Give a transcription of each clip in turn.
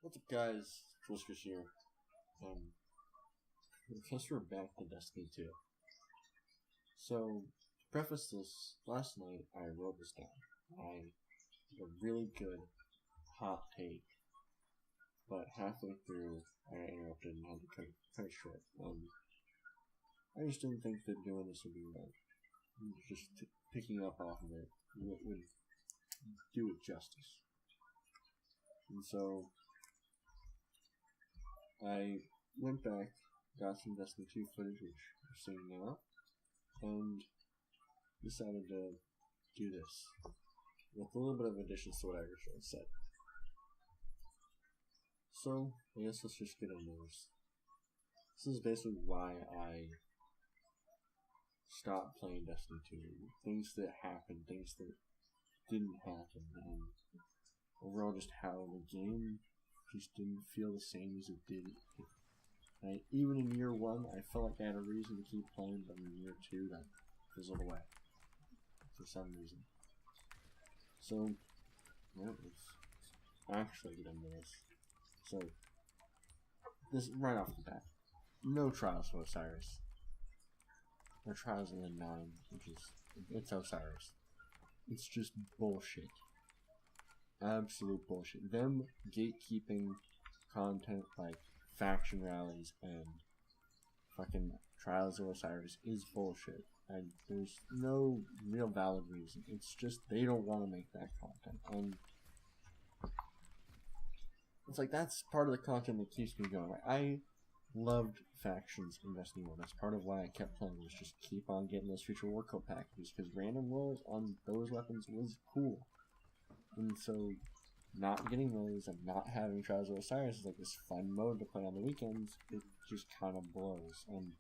What's up, guys? Twiskers here. I guess we're back to Destiny 2. So, to preface this, last night I wrote this down. I had a really good, hot take, but halfway through I interrupted and had to cut it short. I just didn't think that doing this would be right. Just picking up off of it would do it justice. And so, I went back, got some Destiny 2 footage, which you're seeing now, and decided to do this with a little bit of additions to what I originally said. So, I guess let's just get into this. This is basically why I stopped playing Destiny 2. Things that happened, things that didn't happen, and overall just how the game just didn't feel the same as it did. Even in year 1, I felt like I had a reason to keep playing, but in year 2, that fizzled away. For some reason. So, let's actually get into this. So, this right off the bat. No Trials for Osiris. Or Trials in the 9, which is, it's Osiris. It's just bullshit. Absolute bullshit. Them gatekeeping content like faction rallies and fucking Trials of Osiris is bullshit. And there's no real valid reason. It's just they don't want to make that content. And it's like that's part of the content that keeps me going. I loved factions in Destiny 1. That's part of why I kept playing, was just keep on getting those future war code packages, because random rolls on those weapons was cool. And so not getting those and not having Trials of Osiris is like this fun mode to play on the weekends. It just kind of blows. And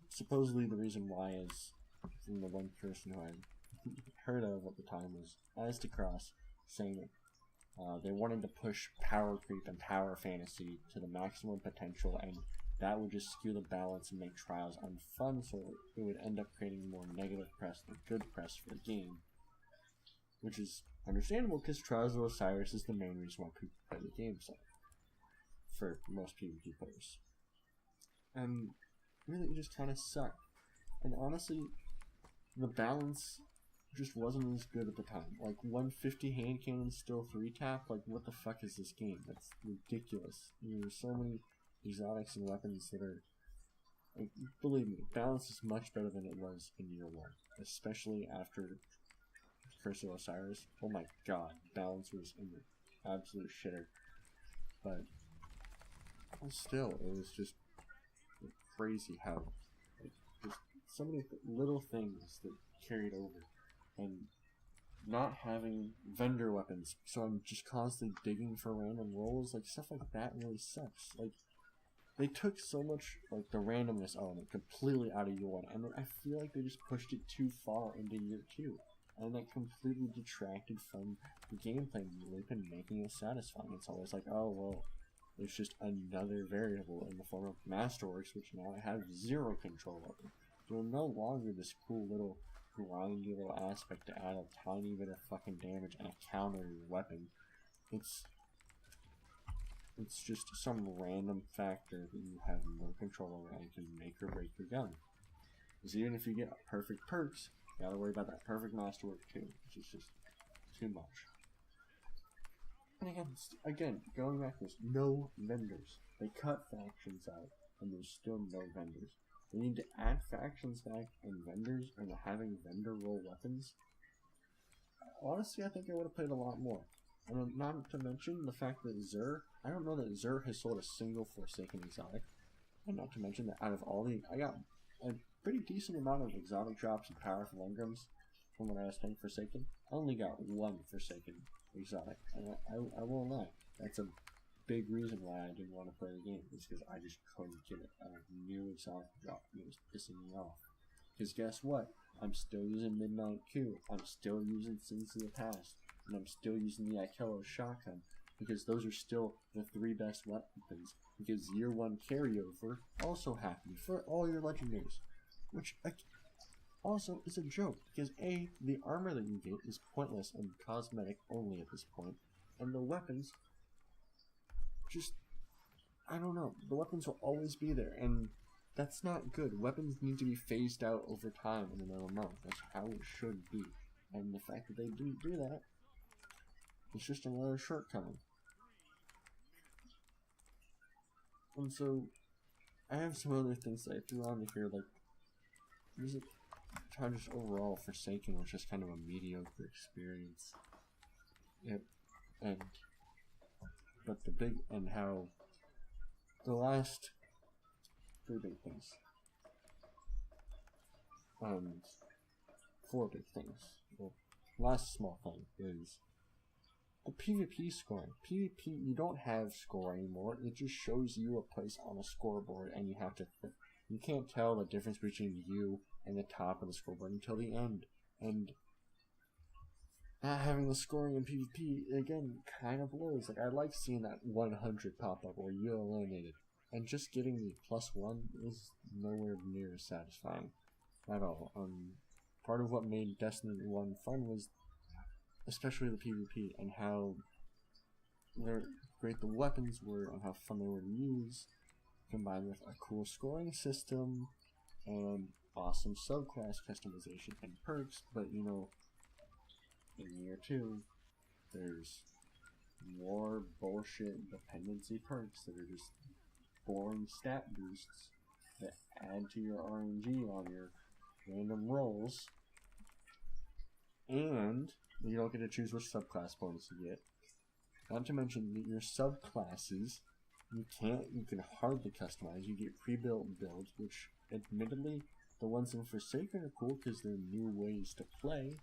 supposedly the reason why is, from the one person who I heard of at the time, was Aztecross saying that they wanted to push power creep and power fantasy to the maximum potential, and that would just skew the balance and make Trials unfun, so it would end up creating more negative press than good press for the game. Which is understandable, because Trials of Osiris is the main reason why people play the game, so for most PvP players. And really, it just kind of sucked. And honestly, the balance just wasn't as good at the time. Like, 150 hand cannons still 3-tap? Like, what the fuck is this game? That's ridiculous. There's so many exotics and weapons that are... Like, believe me, balance is much better than it was in year 1. Especially after Curse of Osiris. Oh my god, balance was in the absolute shitter. But still, it was just crazy how just so many little things that carried over, and not having vendor weapons, so I'm just constantly digging for random rolls, like stuff like that really sucks. Like, they took so much like the randomness element completely out of year 1, and I feel like they just pushed it too far into year 2. And that completely detracted from the gameplay loop and making it satisfying. It's always like, oh, well, there's just another variable in the form of Masterworks, which now I have zero control over. They're no longer this cool little grindy little aspect to add a tiny bit of fucking damage and a counter weapon. It's just some random factor that you have no control over and can make or break your gun. Because even if you get perfect perks, you gotta worry about that perfect masterwork too, which is just too much. And again, going back to this, no vendors. They cut factions out, and there's still no vendors. They need to add factions back and vendors, and having vendor roll weapons. Honestly, I think I would have played a lot more. And not to mention the fact that Xur, I don't know that Xur has sold a single Forsaken exotic. And not to mention that out of all the, I got a pretty decent amount of exotic drops and powerful engrams from when I was playing Forsaken. I only got one Forsaken exotic, and I won't lie, that's a big reason why I didn't want to play the game, is because I just couldn't get a new exotic drop, and it was pissing me off. Because guess what? I'm still using Midnight Q, I'm still using Sins of the Past, and I'm still using the Ikello shotgun, because those are still the 3 best weapons, because year 1 carryover also happened for all your legendaries, which also is a joke, because A, the armor that you get is pointless and cosmetic only at this point, and the weapons just, I don't know, the weapons will always be there, and that's not good. Weapons need to be phased out over time in an MMO. That's how it should be. And the fact that they didn't do that, it's just another shortcoming. And so, I have some other things that I threw on here, like, there's how just overall Forsaken was just kind of a mediocre experience. Yep. And how the last 3 big things. 4 big things. Well, last small thing is the PvP scoring. PvP, you don't have score anymore. It just shows you a place on a scoreboard, and you have to. You can't tell the difference between you and the top of the scoreboard until the end. And not having the scoring in PvP, again, kind of blows. Like, I like seeing that 100 pop up where you're eliminated. And just getting the +1 is nowhere near as satisfying at all. Part of what made Destiny 1 fun was especially the PvP and how great the weapons were and how fun they were to use, combined with a cool scoring system and awesome subclass customization and perks. But you know, in year 2, there's more bullshit dependency perks that are just boring stat boosts that add to your RNG on your random rolls, and you don't get to choose which subclass bonus you get. Not to mention that your subclasses, you can hardly customize. You get pre-built builds, which admittedly the ones in Forsaken are cool because they're new ways to play,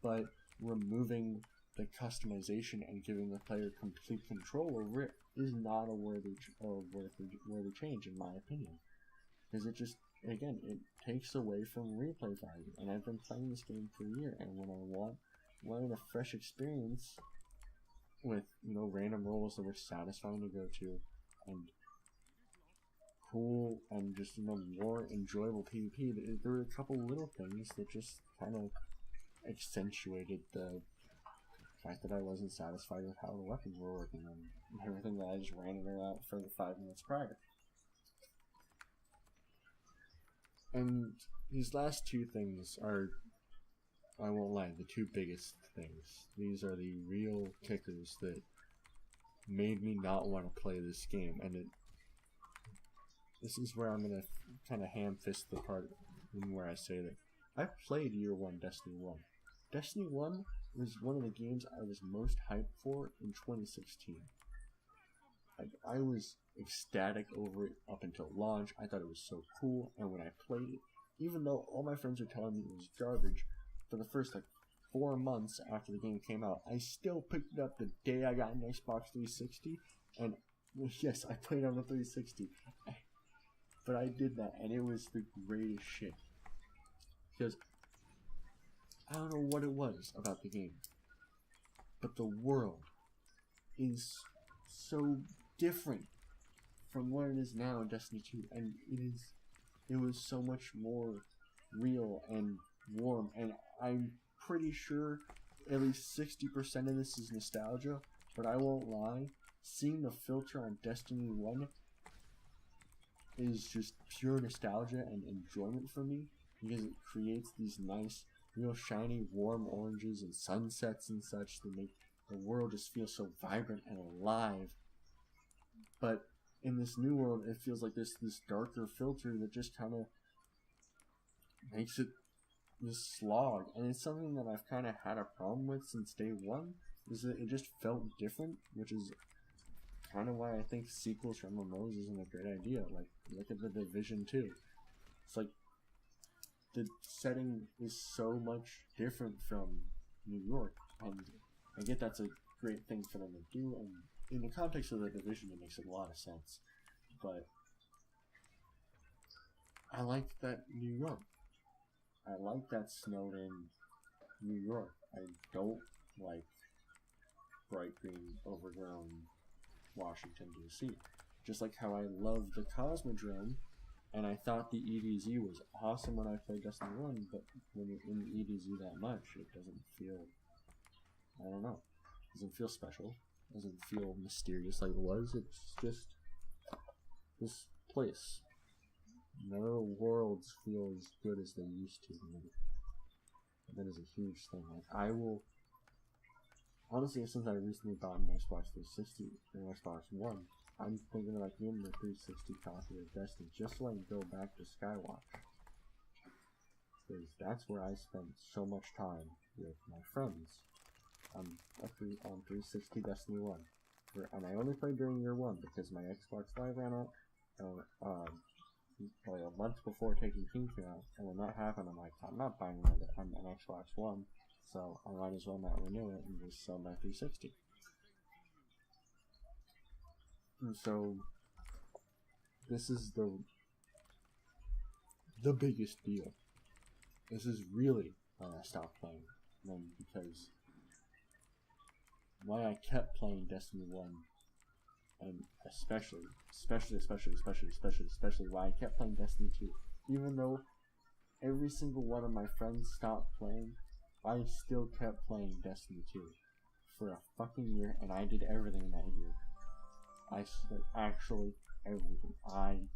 but removing the customization and giving the player complete control over it is not a worthy change, in my opinion. Because it just, again, it takes away from replay value. And I've been playing this game for a year, and when I wanted a fresh experience with, you know, random roles that were satisfying to go to, and cool, and just, you know, more enjoyable PvP, there were a couple little things that just kind of accentuated the fact that I wasn't satisfied with how the weapons were working and everything that I just ran it out for the 5 minutes prior. And these last 2 things are, I won't lie, the 2 biggest things. These are the real kickers that made me not want to play this game, and this is where I'm going to kind of ham-fist the part where I say that I played Year 1 Destiny 1. Destiny 1 was one of the games I was most hyped for in 2016. I was ecstatic over it up until launch. I thought it was so cool, and when I played it, even though all my friends were telling me it was garbage, for the first 4 months after the game came out, I still picked it up the day I got an Xbox 360, and yes, I played on the 360, but I did that, and it was the greatest shit, because I don't know what it was about the game, but the world is so different from what it is now in Destiny 2, and it was so much more real and warm, and I'm pretty sure at least 60% of this is nostalgia, but I won't lie, seeing the filter on Destiny 1 is just pure nostalgia and enjoyment for me, because it creates these nice, real shiny, warm oranges and sunsets and such that make the world just feel so vibrant and alive. But in this new world, it feels like this darker filter that just kind of makes it this slog. And it's something that I've kind of had a problem with since day 1, is that it just felt different, which is kind of why I think sequels from MMOs isn't a great idea. Like, look at The Division 2. It's like, the setting is so much different from New York, and I get that's a great thing for them to do, and in the context of The Division it makes a lot of sense, but I like that New York. I like that snowed-in New York. I don't like bright green, overgrown Washington, D.C. Just like how I love the Cosmodrome, and I thought the EDZ was awesome when I played Destiny 1, but when you're in EDZ that much, it doesn't feel, I don't know, it doesn't feel special. doesn't feel mysterious like it was. It's just this place. None of the worlds feel as good as they used to. And that is a huge thing. Like, I will honestly, since I recently bought an Xbox 360 and Xbox One, I'm thinking about getting the 360 copy of Destiny just so I can go back to Skywatch. Because that's where I spent so much time with my friends. On 360 Destiny 1. And I only played during year 1 because my Xbox Live ran out like a month before Taken King came out. And when that happened, I'm like, I'm not buying an Xbox One, so I might as well not renew it and just sell my 360. And so, this is the biggest deal. This is really why I stopped playing them, because why I kept playing Destiny 1, and especially why I kept playing Destiny 2, even though every single one of my friends stopped playing, I still kept playing Destiny 2 for a fucking year, and I did everything that year. Actually everything. I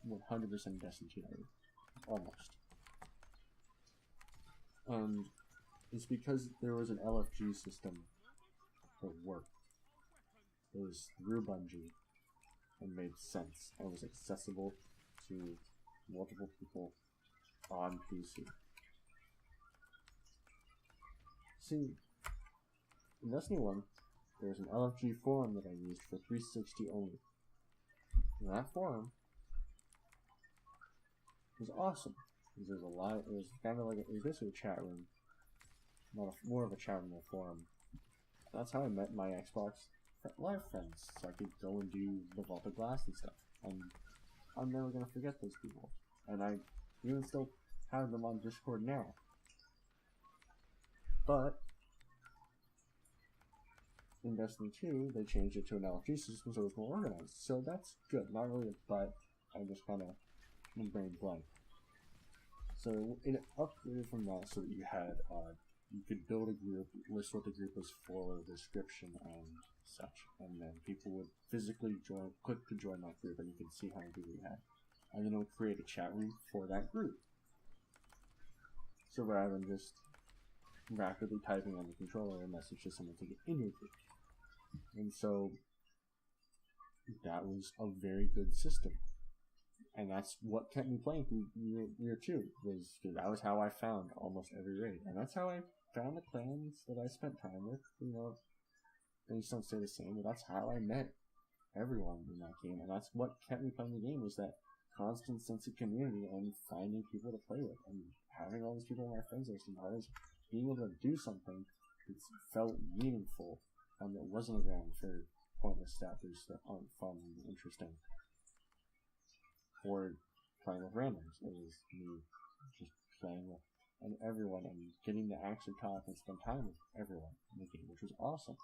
100% Destiny 2 that year. Almost. And it's because there was an LFG system that worked. It was through Bungie and made sense and was accessible to multiple people on PC. See, in Destiny 1, there's an LFG forum that I used for 360 only. And that forum was awesome. Because there's a lot, it was kind of like, it was basically a chat room. More of a chat room than a forum. That's how I met my Xbox Live friends, so I could go and do the Vault of Glass and stuff. And I'm never gonna forget those people. And I even still have them on Discord now. But in Destiny 2, they changed it to an LFG system so it was more organized. So that's good. Not really a but, I just kinda brain blank. So it upgraded from that so that you had you could build a group, list what the group was for, description and such, and then people would physically click to join that group, and you could see how many people you had. And then it would create a chat room for that group. So rather than just rapidly typing on the controller a message to someone to get in your group. And so that was a very good system. And that's what kept me playing through year 2, was because that was how I found almost every raid. And that's how I found the clans that I spent time with. You know, things don't stay the same, but that's how I met everyone in that game. And that's what kept me playing the game, was that constant sense of community and finding people to play with. And having all these people on my friends list, and always being able to do something that felt meaningful, and that wasn't around for pointless stat boosts that aren't fun and interesting. Or playing with randoms. It was me just playing with everyone and getting to actually talk and spend time with everyone in the game, which was awesome.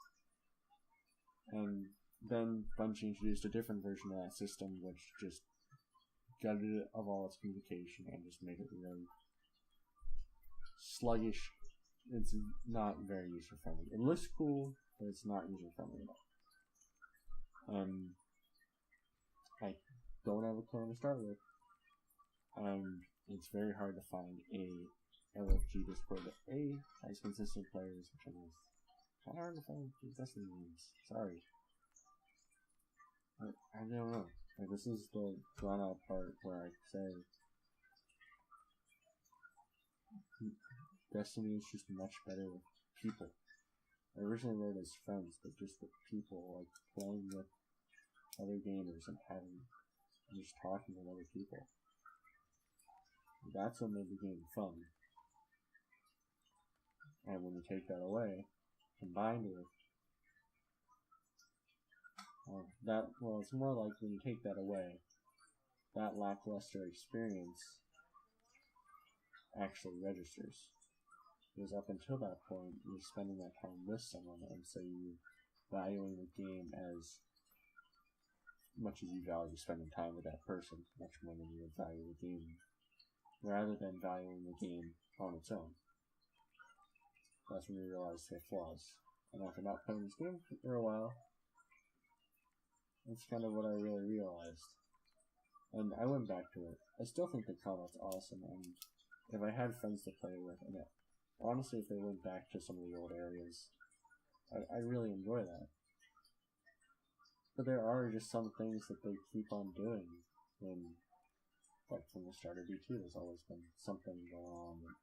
And then Bungie introduced a different version of that system, which just gutted it of all its communication and just made it really sluggish. It's not very user-friendly. It looks cool, but it's not user-friendly at all. And I don't have a clone to start with, and it's very hard to find a LFG Discord that has consistent players, which is kind of hard to find Destiny games. Sorry. I don't know. Like, this is the drawn out part where I say Destiny is just much better with people. I originally wrote as friends, but just with people, like playing with other gamers and just talking with other people. That's what made the game fun. And when you take that away, combined with it's more like when you take that away, that lackluster experience actually registers. Because up until that point, you're spending that time with someone, and so you're valuing the game as much as you value spending time with that person, much more than you would value the game, rather than valuing the game on its own. That's when you realize their flaws. And after not playing this game for a while, that's kind of what I really realized. And I went back to it. I still think the combat's awesome, and if I had friends to play with, and honestly, if they went back to some of the old areas, I really enjoy that. But there are just some things that they keep on doing, and like from the start of D2, there's always been something going on that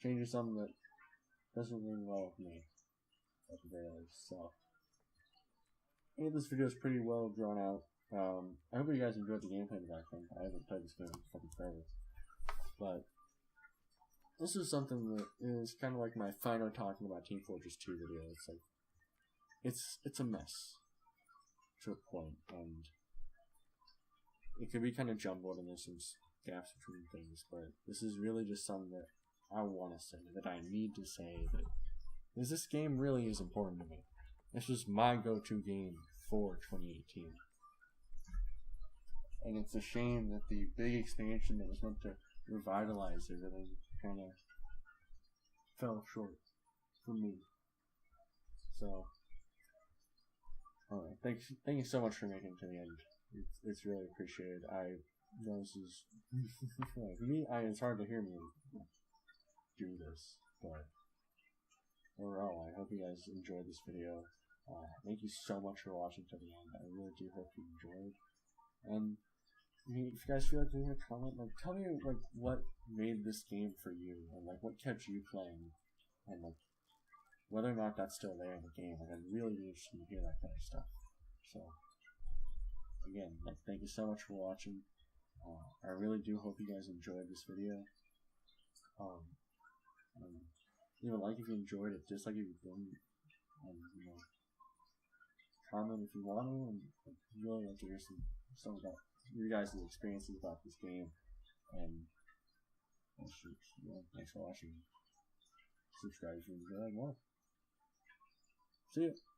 changes something that doesn't ring well with me, at the very least. So, I think this video is pretty well drawn out. I hope you guys enjoyed the gameplay in the background. I haven't played this game in fucking forever. But this is something that is kind of like my final talking about Team Fortress 2 video. It's like, it's a mess to a point, and it could be kind of jumbled and there's some gaps between things, but this is really just something that I want to say, that I need to say, that because this game really is important to me. This was my go-to game for 2018. And it's a shame that the big expansion that was meant to revitalize everything kind of fell short for me. So, alright, thank you so much for making it to the end. It's really appreciated. I know this is like me. It's hard to hear me do this, but overall, I hope you guys enjoyed this video. Thank you so much for watching to the end. I really do hope you enjoyed. And if you guys feel like leaving a comment, like tell me like what made this game for you, and like what kept you playing, and like whether or not that's still there in the game. Like I'm really interested to hear that kind of stuff. So again, like thank you so much for watching. I really do hope you guys enjoyed this video. Like if you enjoyed it, dislike if you didn't, and comment if you want to, and I'd really like to hear some about your guys' experiences about this game. And thanks for watching. Subscribe if you enjoy more. See ya.